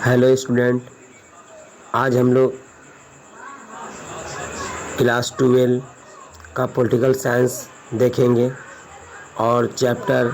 Hello student, आज हम लोग क्लास 12 का पॉलिटिकल साइंस देखेंगे और चैप्टर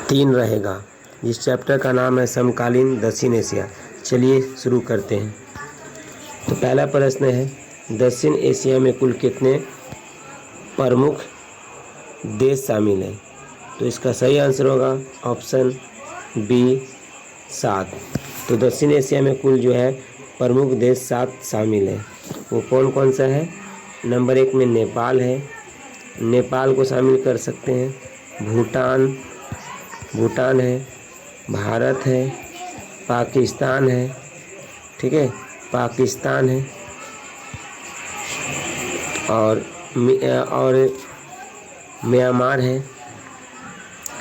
3 रहेगा। इस चैप्टर का नाम है समकालीन दक्षिण एशिया। चलिए शुरू करते हैं। तो पहला प्रश्न है, दक्षिण एशिया में कुल कितने प्रमुख देश शामिल हैं? तो इसका सही आंसर होगा ऑप्शन बी 7। तो दक्षिण एशिया में कुल जो है प्रमुख देश 7 शामिल है। वो कौन कौन सा है? नंबर 1 में नेपाल है, नेपाल को शामिल कर सकते हैं। भूटान है, भारत है, पाकिस्तान है, ठीक है, पाकिस्तान है और म्यांमार है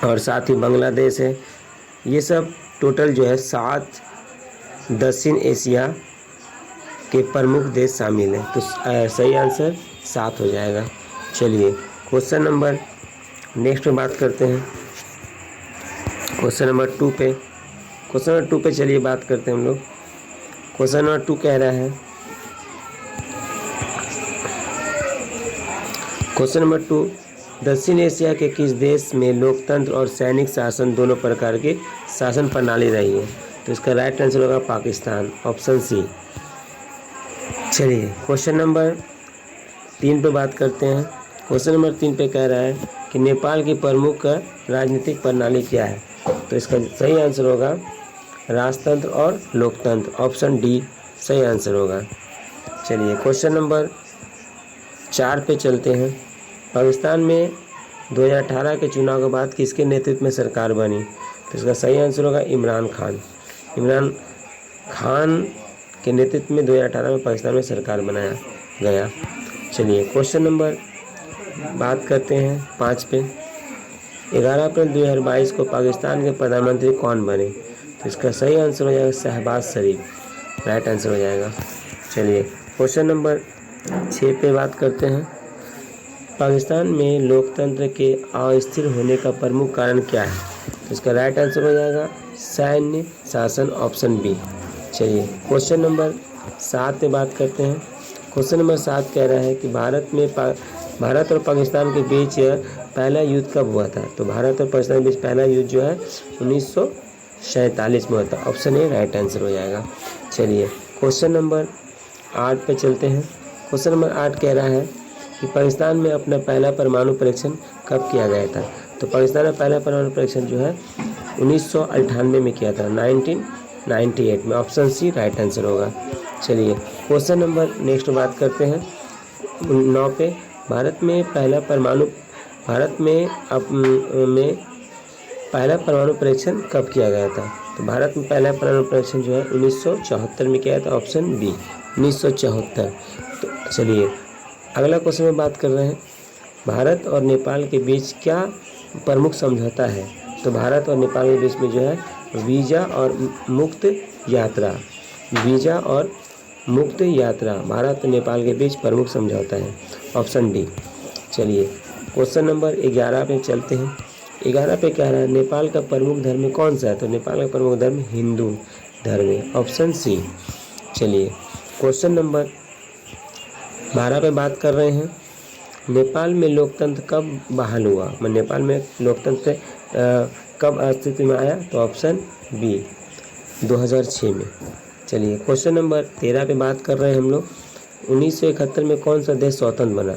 और साथ ही बांग्लादेश है। ये सब टोटल जो है 7 दक्षिण एशिया के प्रमुख देश शामिल हैं। तो सही आंसर 7 हो जाएगा। चलिए क्वेश्चन नंबर नेक्स्ट में बात करते हैं। क्वेश्चन नंबर 2 पे चलिए बात करते हैं हम लोग। क्वेश्चन नंबर 2 कह रहा है, क्वेश्चन नंबर 2, दक्षिण एशिया के किस देश में लोकतंत्र और सैनिक शासन दोनों प्रकार की शासन प्रणाली रही है? तो इसका राइट आंसर होगा पाकिस्तान, ऑप्शन सी। चलिए क्वेश्चन नंबर 3 पे बात करते हैं। क्वेश्चन नंबर 3 पे कह रहा है कि नेपाल की प्रमुख राजनीतिक प्रणाली क्या है? तो इसका सही आंसर होगा राजतंत्र और लोकतंत्र, ऑप्शन डी सही आंसर होगा। चलिए क्वेश्चन नंबर 4 पे चलते हैं। पाकिस्तान में 2018 के चुनाव के बाद किसके नेतृत्व में सरकार बनी? तो इसका सही आंसर होगा इमरान खान के नेतृत्व में 2018 में पाकिस्तान में सरकार बनाया गया। चलिए क्वेश्चन नंबर बात करते हैं 5 पे। 11 अप्रैल 2022 को पाकिस्तान के प्रधानमंत्री कौन बने? तो इसका सही आंसर हो जाएगा शहबाज शरीफ, राइट आंसर हो जाएगा। चलिए क्वेश्चन नंबर 6 पे बात करते हैं। पाकिस्तान में लोकतंत्र के अस्थिर होने का प्रमुख कारण क्या है? तो इसका राइट आंसर हो जाएगा सैन्य शासन, ऑप्शन बी। चलिए क्वेश्चन नंबर 7 पे बात करते हैं। क्वेश्चन नंबर 7 कह रहा है कि भारत और पाकिस्तान के बीच पहला युद्ध कब हुआ था? तो भारत और पाकिस्तान के बीच पहला युद्ध जो है 1947 में हुआ था, ऑप्शन ए राइट आंसर हो जाएगा। चलिए क्वेश्चन नंबर 8 पे चलते हैं। क्वेश्चन नंबर 8 कह रहा है कि पाकिस्तान में अपना पहला परमाणु परीक्षण कब किया गया था? तो पाकिस्तान में पहला परमाणु परीक्षण जो है 1998 में किया था, 1998 में, ऑप्शन सी राइट आंसर होगा। चलिए क्वेश्चन नंबर नेक्स्ट बात करते हैं 9 पे। भारत में पहला परमाणु परीक्षण कब किया गया था? तो भारत में पहला परमाणु परीक्षण जो है 1974 में किया था, ऑप्शन बी 1974। तो चलिए अगला क्वेश्चन में बात कर रहे हैं, भारत और नेपाल के बीच क्या प्रमुख समझौता है? तो भारत और नेपाल के बीच में जो है वीज़ा और मुक्त यात्रा भारत और नेपाल के बीच प्रमुख समझौता है, ऑप्शन डी। चलिए क्वेश्चन नंबर 11 पे चलते हैं। 11 पे कह रहा है नेपाल का प्रमुख धर्म कौन सा है? तो नेपाल का प्रमुख धर्म हिंदू धर्म है, ऑप्शन सी। चलिए क्वेश्चन नंबर 12 पे बात कर रहे हैं, नेपाल में लोकतंत्र कब बहाल हुआ? नेपाल में लोकतंत्र कब अस्तित्व में आया? तो ऑप्शन बी 2006 में। चलिए क्वेश्चन नंबर 13 पे बात कर रहे हैं हम लोग। 1971 में कौन सा देश स्वतंत्र बना?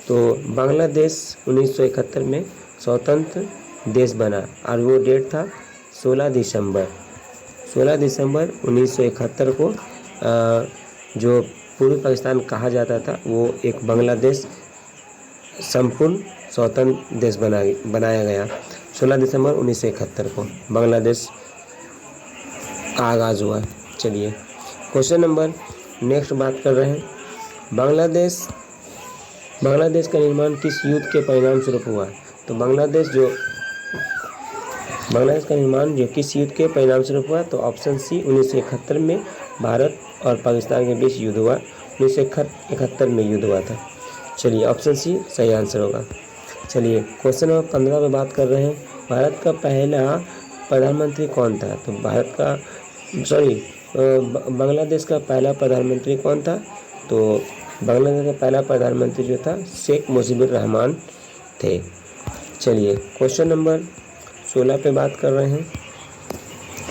तो बांग्लादेश 1971 में स्वतंत्र देश बना और वो डेट था 16 दिसंबर 1971 को। जो पूर्वी पाकिस्तान कहा जाता था वो एक बांग्लादेश संपूर्ण स्वतंत्र देश बनाया गया 16 दिसंबर 1971 को बांग्लादेश आगाज़ हुआ। चलिए क्वेश्चन नंबर नेक्स्ट बात कर रहे हैं, बांग्लादेश का निर्माण किस युद्ध के परिणाम स्वरूप हुआ? तो बांग्लादेश का निर्माण जो किस युद्ध के परिणाम स्वरूप हुआ? तो ऑप्शन सी 1971 में भारत और पाकिस्तान के बीच युद्ध हुआ, 1971 में युद्ध हुआ था। चलिए ऑप्शन सी सही आंसर होगा। चलिए क्वेश्चन नंबर 15 में बात कर रहे हैं, भारत का पहला प्रधानमंत्री कौन था? तो बांग्लादेश का पहला प्रधानमंत्री कौन था? तो बांग्लादेश का पहला प्रधानमंत्री जो था शेख मुजीबुर रहमान थे। चलिए क्वेश्चन नंबर 16 पे बात कर रहे हैं।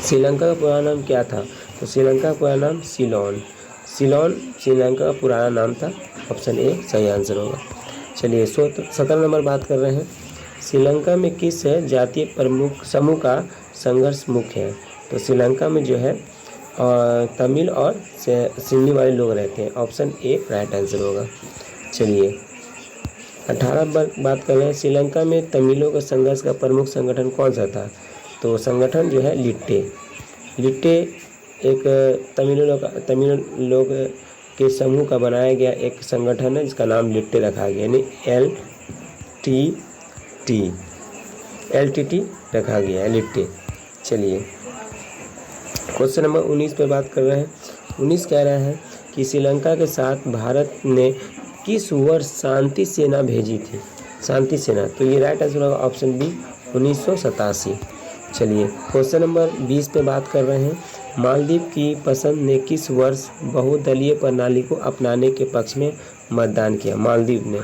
श्रीलंका का पुराना नाम क्या था? तो श्रीलंका का पुराना नाम सिलोन श्रीलंका का पुराना नाम था। ऑप्शन ए सही आंसर होगा। चलिए 17 नंबर बात कर रहे हैं। श्रीलंका में किस जातीय प्रमुख समूह का संघर्ष मुख्य है? तो श्रीलंका में जो है तमिल और सिंधी वाले लोग रहते हैं। ऑप्शन ए राइट आंसर होगा। चलिए 18 बात कर रहे हैं। श्रीलंका में तमिलों का संघर्ष का प्रमुख संगठन कौन सा था? तो संगठन जो है लिट्टे एक तमिल लोग के समूह का बनाया गया एक संगठन है जिसका नाम लिट्टे रखा गया, यानी LTT रखा गया है, लिट्टे। चलिए क्वेश्चन नंबर 19 पे बात कर रहे हैं। 19 कह रहा है कि श्रीलंका के साथ भारत ने किस वर्ष शांति सेना भेजी थी? शांति सेना, तो ये राइट आंसर होगा ऑप्शन बी 1987। चलिए क्वेश्चन नंबर 20 पे बात कर रहे हैं। मालदीव की पसंद ने किस वर्ष बहुदलीय प्रणाली को अपनाने के पक्ष में मतदान किया? मालदीव ने,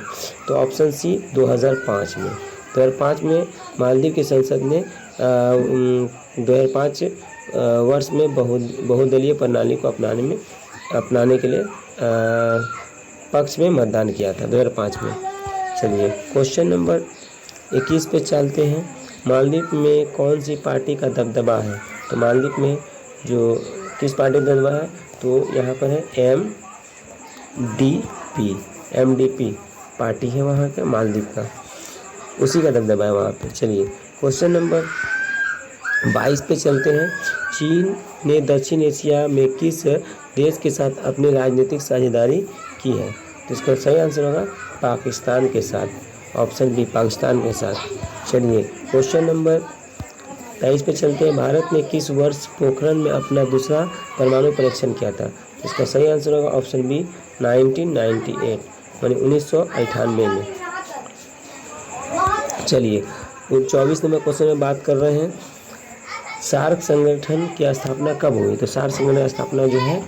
तो ऑप्शन सी 2005 में। 2005 में मालदीव की संसद ने 2005 वर्ष में बहुदलीय प्रणाली को अपनाने के लिए पक्ष में मतदान किया था 2005 में। चलिए क्वेश्चन नंबर 21 पे चलते हैं। मालदीव में कौन सी पार्टी का दबदबा है? तो मालदीव में जो किस पार्टी का दबदबा है? तो यहाँ पर है MDP पार्टी है वहाँ का, मालदीव का, उसी का दबदबा है वहाँ पे। चलिए क्वेश्चन नंबर 22 पे चलते हैं। चीन ने दक्षिण एशिया में किस देश के साथ अपनी राजनीतिक साझेदारी की है? तो इसका सही आंसर होगा पाकिस्तान के साथ। ऑप्शन बी पाकिस्तान के साथ। चलिए क्वेश्चन नंबर 23 पे चलते हैं। भारत ने किस वर्ष पोखरण में अपना दूसरा परमाणु परीक्षण किया था? इसका सही आंसर होगा ऑप्शन बी 1998, यानी 1998 में। चलिए 24 नंबर क्वेश्चन में बात कर रहे हैं। सार्क संगठन की स्थापना कब हुई? तो सार्क संगठन की स्थापना जो है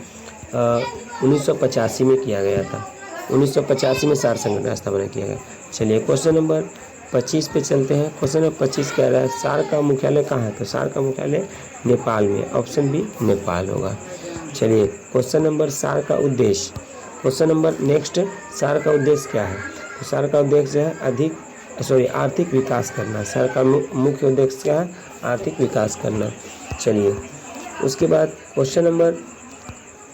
1985 में किया गया था। 1985 में सार्क संगठन की स्थापना किया गया। चलिए क्वेश्चन नंबर 25 पे चलते हैं। क्वेश्चन नंबर 25 कह रहा है सार्क का मुख्यालय कहाँ है? तो सार्क का मुख्यालय नेपाल में। ऑप्शन बी नेपाल होगा। चलिए क्वेश्चन नंबर सार्क का उद्देश्य। क्वेश्चन नंबर नेक्स्ट, सार्क का उद्देश्य क्या है? तो सार्क का उद्देश्य है आर्थिक विकास करना। सार्क का मुख्य उद्देश्य क्या है? आर्थिक विकास करना। चलिए उसके बाद क्वेश्चन नंबर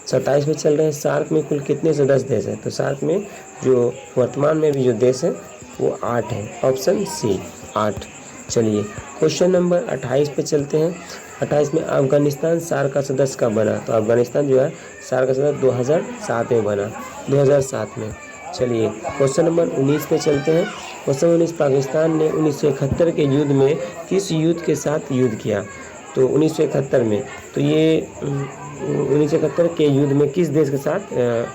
27 में चल रहे हैं। सार्क में कुल कितने सदस्य देश हैं? तो सार्क में जो वर्तमान में भी जो देश है वो 8 है। Option C 8। चलिए क्वेश्चन नंबर 28 पे चलते हैं। 28 में अफगानिस्तान सार्क का सदस्य कब बना? तो अफगानिस्तान जो है सार्क का सदस्य 2007 में बना, 2007 में। चलिए क्वेश्चन नंबर 19 पे चलते हैं। क्वेश्चन 19, पाकिस्तान ने 1971 के युद्ध में किस युद्ध के साथ युद्ध किया? तो 1971 में, तो ये 1971 के युद्ध में किस देश के साथ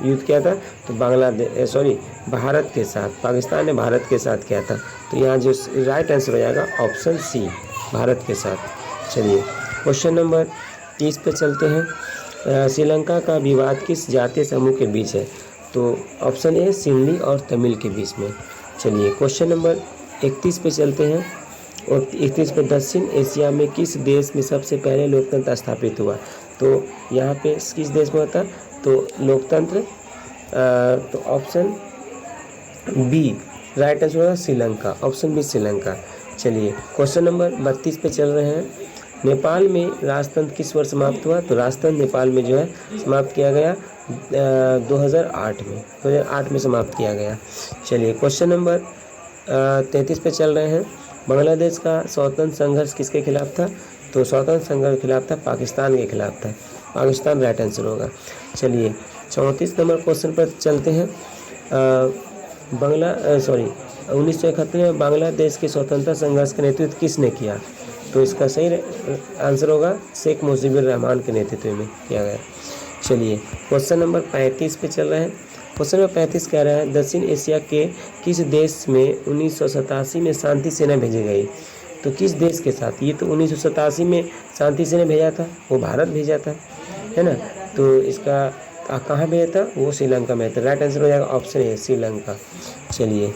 युद्ध किया था? तो भारत के साथ। पाकिस्तान ने भारत के साथ किया था। तो यहाँ जो राइट आंसर हो जाएगा ऑप्शन सी भारत के साथ। चलिए क्वेश्चन नंबर 30 पे चलते हैं। श्रीलंका का विवाद किस जातीय समूह के बीच है? तो ऑप्शन ए सिंधी और तमिल के बीच में। चलिए क्वेश्चन नंबर 31 पे चलते हैं। और 31 पे दक्षिण एशिया में किस देश में सबसे पहले लोकतंत्र स्थापित हुआ? तो यहाँ पे किस देश में होता? तो लोकतंत्र, तो ऑप्शन बी राइट आंसर होगा श्रीलंका। Option B Sri Lanka. चलिए क्वेश्चन नंबर 32 पे चल रहे हैं। नेपाल में राजतंत्र किस वर्ष समाप्त हुआ? तो राजतंत्र नेपाल में जो है समाप्त किया गया 2008 में समाप्त किया गया। चलिए क्वेश्चन नंबर 33 पे चल रहे हैं। बांग्लादेश का स्वतंत्र संघर्ष किसके खिलाफ था? तो स्वतंत्र संघर्ष के खिलाफ था, पाकिस्तान के खिलाफ था। पाकिस्तान राइट आंसर होगा। चलिए 34 नंबर क्वेश्चन पर चलते हैं। 1971 में बांग्लादेश के स्वतंत्रता संघर्ष का नेतृत्व किसने किया? तो इसका सही आंसर होगा शेख मुजीबुर रहमान के नेतृत्व में किया गया। चलिए क्वेश्चन नंबर 35 पे चल रहे हैं। क्वेश्चन नंबर 35 कह रहा है दक्षिण एशिया के किस देश में 1987 में शांति सेना भेजी गई? तो किस देश के साथ? ये तो 1987 में शांति से ने भेजा था, वो भारत भेजा था, है ना। तो इसका कहाँ भेजा था? वो श्रीलंका में था। राइट आंसर हो जाएगा ऑप्शन ए श्रीलंका। चलिए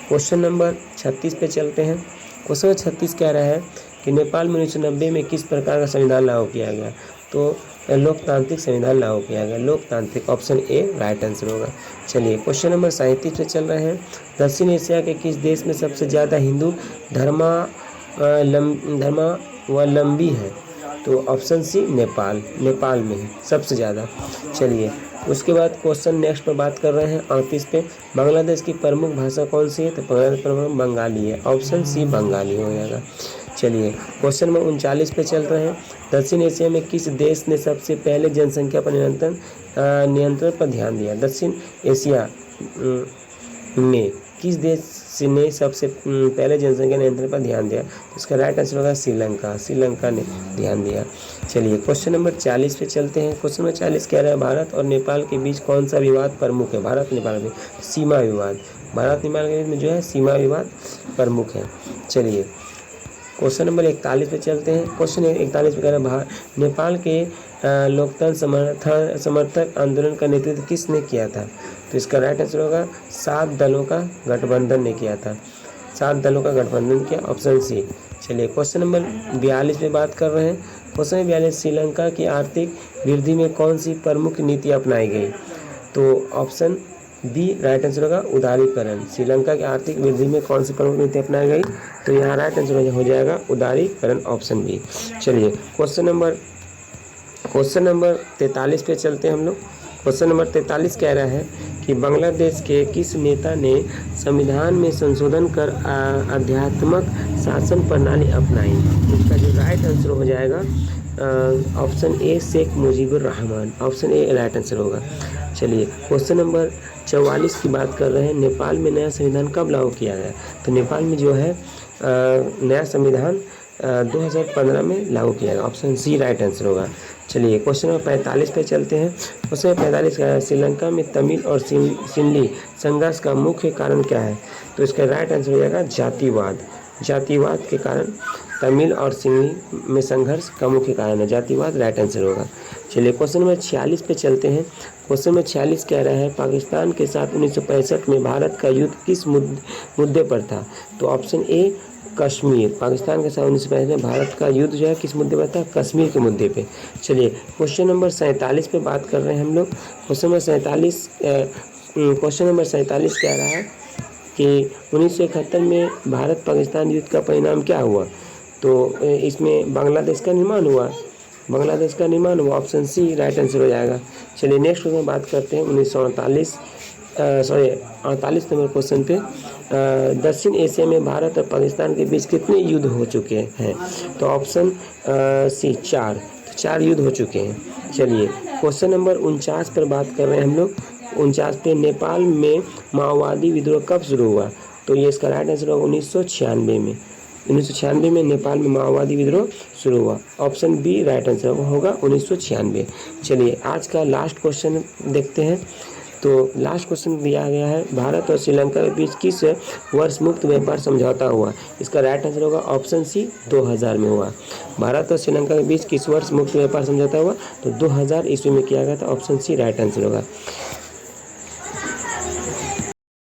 क्वेश्चन नंबर 36 पे चलते हैं। क्वेश्चन नंबर 36 कह रहा है कि नेपाल में 1990 में किस प्रकार का संविधान लागू किया गया? तो लोकतांत्रिक संविधान लागू किया गया, लोकतांत्रिक, ऑप्शन ए राइट आंसर होगा। चलिए क्वेश्चन नंबर 37 पे चल रहे हैं। दक्षिण एशिया के किस देश में सबसे ज़्यादा हिंदू धर्मावलंबी है? तो ऑप्शन सी नेपाल, नेपाल में है सबसे ज़्यादा। चलिए उसके बाद क्वेश्चन नेक्स्ट पर बात कर रहे हैं 38 पे। बांग्लादेश की प्रमुख भाषा कौन सी है? तो बांग्लादेश प्रमुख बंगाली है, ऑप्शन सी बंगाली हो जाएगा। चलिए क्वेश्चन नंबर 39 पे चल रहे हैं। दक्षिण एशिया में किस देश ने सबसे पहले जनसंख्या पर नियंत्रण पर ध्यान दिया? दक्षिण एशिया में किस देश ने सबसे पहले जनसंख्या नियंत्रण पर ध्यान दिया? तो इसका राइट आंसर होगा श्रीलंका, श्रीलंका ने ध्यान दिया। चलिए क्वेश्चन नंबर 40 पे चलते हैं। क्वेश्चन नंबर 40 कह रहा है भारत और नेपाल के बीच कौन सा विवाद प्रमुख है? भारत नेपाल में सीमा विवाद, भारत नेपाल के बीच में जो है सीमा विवाद प्रमुख है। चलिए क्वेश्चन नंबर 41 पे चलते हैं। क्वेश्चन 41 पे कह रहा है नेपाल के लोकतंत्र समर्थक आंदोलन का नेतृत्व किसने किया था? तो इसका राइट आंसर होगा 7 दलों का गठबंधन ने किया था, 7 दलों का गठबंधन किया, ऑप्शन सी। चलिए क्वेश्चन नंबर 42 पे बात कर रहे हैं। क्वेश्चन नंबर 42 श्रीलंका की आर्थिक वृद्धि में कौन सी प्रमुख नीति अपनाई गई? तो ऑप्शन बी राइट आंसर होगा उदारीकरण। श्रीलंका की आर्थिक वृद्धि में कौन सी प्रमुख नीति अपनाई गई? तो यहाँ राइट आंसर हो जाएगा उदारीकरण, ऑप्शन बी। चलिए क्वेश्चन नंबर 43 पे चलते हैं हम लोग। क्वेश्चन नंबर 43 कह रहा है कि बांग्लादेश के किस नेता ने संविधान में संशोधन कर आध्यात्मक शासन प्रणाली अपनाई? इसका जो राइट आंसर हो जाएगा option A Sheikh Mujibur Rahman, option A right answer होगा। चलिए क्वेश्चन नंबर 44 की बात कर रहे हैं। नेपाल में नया संविधान कब लागू किया गया? तो नेपाल में जो है नया संविधान 2015 में लागू किया गया, ऑप्शन सी राइट आंसर होगा। चलिए क्वेश्चन नंबर 45 पे चलते हैं। क्वेश्चन नंबर 45 का है श्रीलंका में तमिल और सिंधी संघर्ष का मुख्य कारण क्या है? तो इसका राइट आंसर हो जाएगा जातिवाद, जातिवाद के कारण तमिल और सिंधी में संघर्ष का मुख्य कारण है जातिवाद, राइट आंसर होगा। चलिए क्वेश्चन नंबर 46 पे चलते हैं। क्वेश्चन नंबर 46 कह रहा है पाकिस्तान के साथ 1965 में भारत का युद्ध किस मुद्दे पर था? तो ऑप्शन ए कश्मीर, पाकिस्तान के साथ 1965 में भारत का युद्ध जो है किस मुद्दे पर था? कश्मीर के मुद्दे पे। चलिए क्वेश्चन नंबर 47 पे बात कर रहे हैं हम लोग। क्वेश्चन नंबर 47 कह रहा है कि 1971 में भारत पाकिस्तान युद्ध का परिणाम क्या हुआ? तो इसमें बांग्लादेश का निर्माण हुआ, बांग्लादेश का निर्माण हुआ, ऑप्शन सी राइट आंसर हो जाएगा। चलिए नेक्स्ट क्वेश्चन बात करते हैं 48 नंबर क्वेश्चन पे। दक्षिण एशिया में भारत और पाकिस्तान के बीच कितने युद्ध हो चुके हैं? तो ऑप्शन सी 4, तो 4 युद्ध हो चुके हैं। चलिए क्वेश्चन नंबर 49 पर बात कर रहे हैं हम लोग। 49 पे नेपाल में माओवादी विद्रोह कब शुरू हुआ? तो ये इसका राइट आंसर होगा 1996 में। 1996 में नेपाल में माओवादी विद्रोह शुरू हुआ, ऑप्शन बी राइट आंसर होगा 1996। चलिए आज का लास्ट क्वेश्चन देखते हैं। तो लास्ट क्वेश्चन दिया गया है भारत और श्रीलंका के बीच किस वर्ष मुक्त व्यापार समझौता हुआ? इसका राइट आंसर होगा ऑप्शन सी 2000 में हुआ। भारत और श्रीलंका के बीच किस वर्ष मुक्त व्यापार समझौता हुआ? तो 2000 ईस्वी में किया गया था, ऑप्शन सी राइट आंसर होगा।